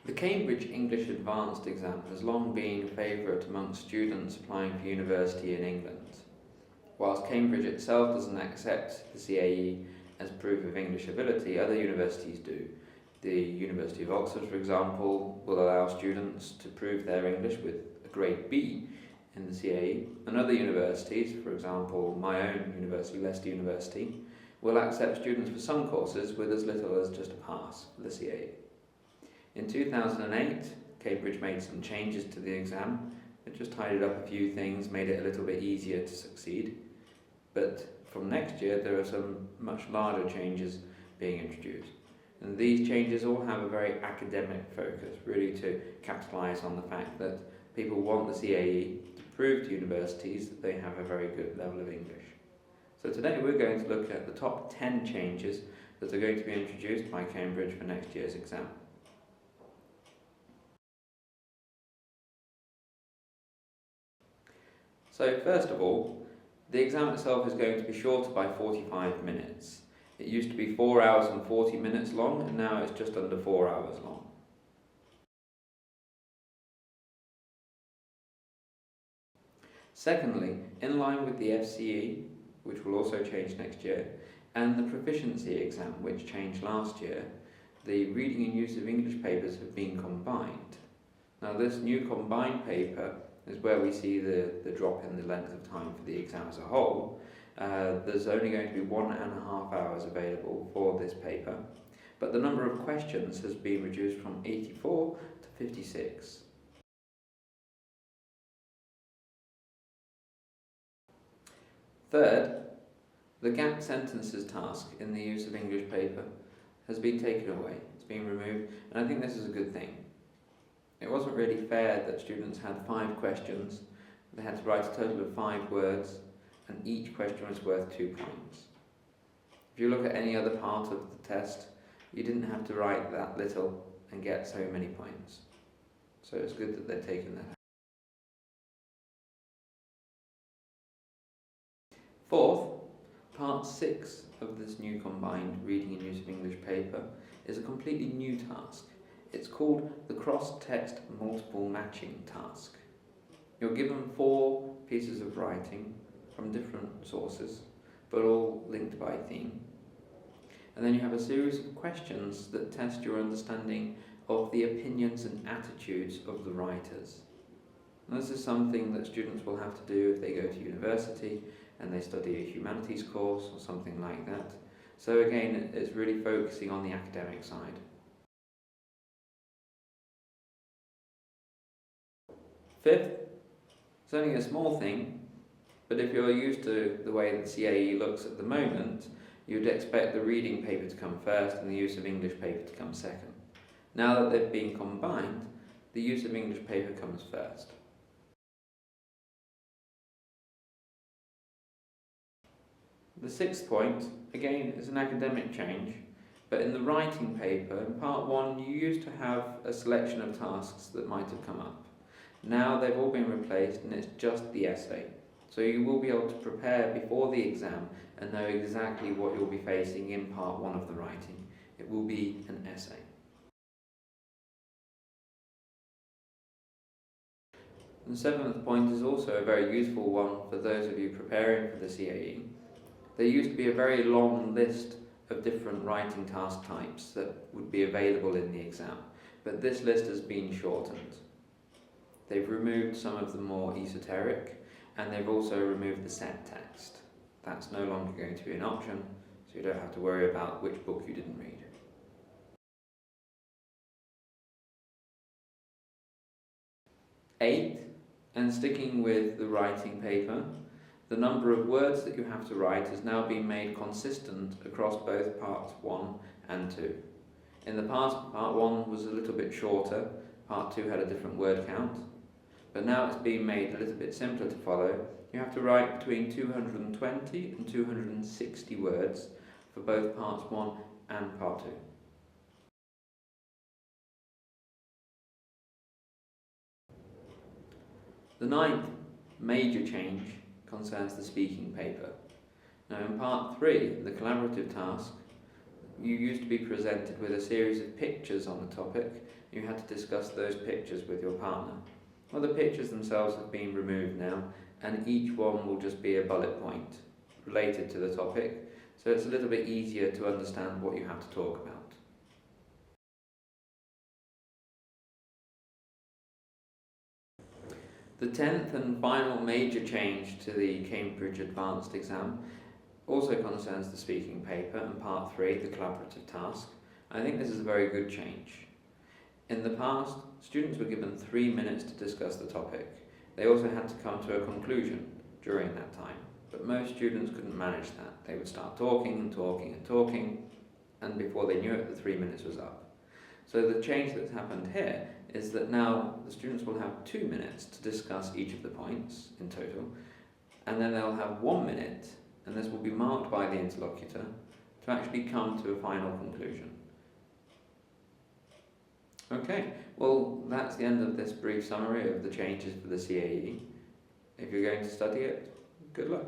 The Cambridge English Advanced exam has long been a favourite amongst students applying for university in England. Whilst Cambridge itself doesn't accept the CAE as proof of English ability, other universities do. The University of Oxford, for example, will allow students to prove their English with a grade B in the CAE, and other universities, for example my own university, Leicester University, will accept students for some courses with as little as just a pass for the CAE. In 2008, Cambridge made some changes to the exam. It just tidied up a few things, made it a little bit easier to succeed. But from next year, there are some much larger changes being introduced. And these changes all have a very academic focus, really to capitalise on the fact that people want the CAE to prove to universities that they have a very good level of English. So today we're going to look at the top 10 changes that are going to be introduced by Cambridge for next year's exam. So first of all, the exam itself is going to be shorter by 45 minutes. It used to be 4 hours and 40 minutes long, and now it's just under 4 hours long. Secondly, in line with the FCE, which will also change next year, and the proficiency exam, which changed last year, the reading and use of English papers have been combined. Now this new combined paper is where we see the drop in the length of time for the exam as a whole. There's only going to be 1.5 hours available for this paper, but the number of questions has been reduced from 84 to 56. Third, the gap sentences task in the use of English paper has been taken away. It's been removed, and I think this is a good thing. It wasn't really fair that students had 5 questions, they had to write a total of 5 words, and each question was worth 2 points. If you look at any other part of the test, you didn't have to write that little and get so many points. So it's good that they've taken that out. Fourth, part 6 of this new combined reading and use of English paper is a completely new task. It's called the cross-text multiple matching task. You're given 4 pieces of writing from different sources, but all linked by theme. And then you have a series of questions that test your understanding of the opinions and attitudes of the writers. And this is something that students will have to do if they go to university and they study a humanities course or something like that. So again, it's really focusing on the academic side. Fifth, it's only a small thing, but if you're used to the way that CAE looks at the moment, you'd expect the reading paper to come first and the use of English paper to come second. Now that they've been combined, the use of English paper comes first. The 6th point, again, is an academic change, but in the writing paper, in part 1, you used to have a selection of tasks that might have come up. Now they've all been replaced and it's just the essay. So you will be able to prepare before the exam and know exactly what you'll be facing in part 1 of the writing. It will be an essay. And the 7th point is also a very useful one for those of you preparing for the CAE. There used to be a very long list of different writing task types that would be available in the exam, but this list has been shortened. They've removed some of the more esoteric, and they've also removed the set text. That's no longer going to be an option, so you don't have to worry about which book you didn't read. Eighth, and sticking with the writing paper, the number of words that you have to write has now been made consistent across both parts 1 and 2. In the past, part 1 was a little bit shorter, part 2 had a different word count, but now it's been made a little bit simpler to follow. You have to write between 220 and 260 words for both parts 1 and part 2. The 9th major change concerns the speaking paper. Now in part 3, the collaborative task, you used to be presented with a series of pictures on the topic. You had to discuss those pictures with your partner. Well, the pictures themselves have been removed now, and each one will just be a bullet point related to the topic, so it's a little bit easier to understand what you have to talk about. The 10th and final major change to the Cambridge Advanced exam also concerns the speaking paper and part 3, the collaborative task. I think this is a very good change. In the past, students were given 3 minutes to discuss the topic. They also had to come to a conclusion during that time, but most students couldn't manage that. They would start talking and talking and talking, and before they knew it, the 3 minutes was up. So the change that's happened here is that now the students will have 2 minutes to discuss each of the points in total, and then they'll have 1 minute, and this will be marked by the interlocutor, to actually come to a final conclusion. Okay, well that's the end of this brief summary of the changes for the CAE. If you're going to study it, good luck.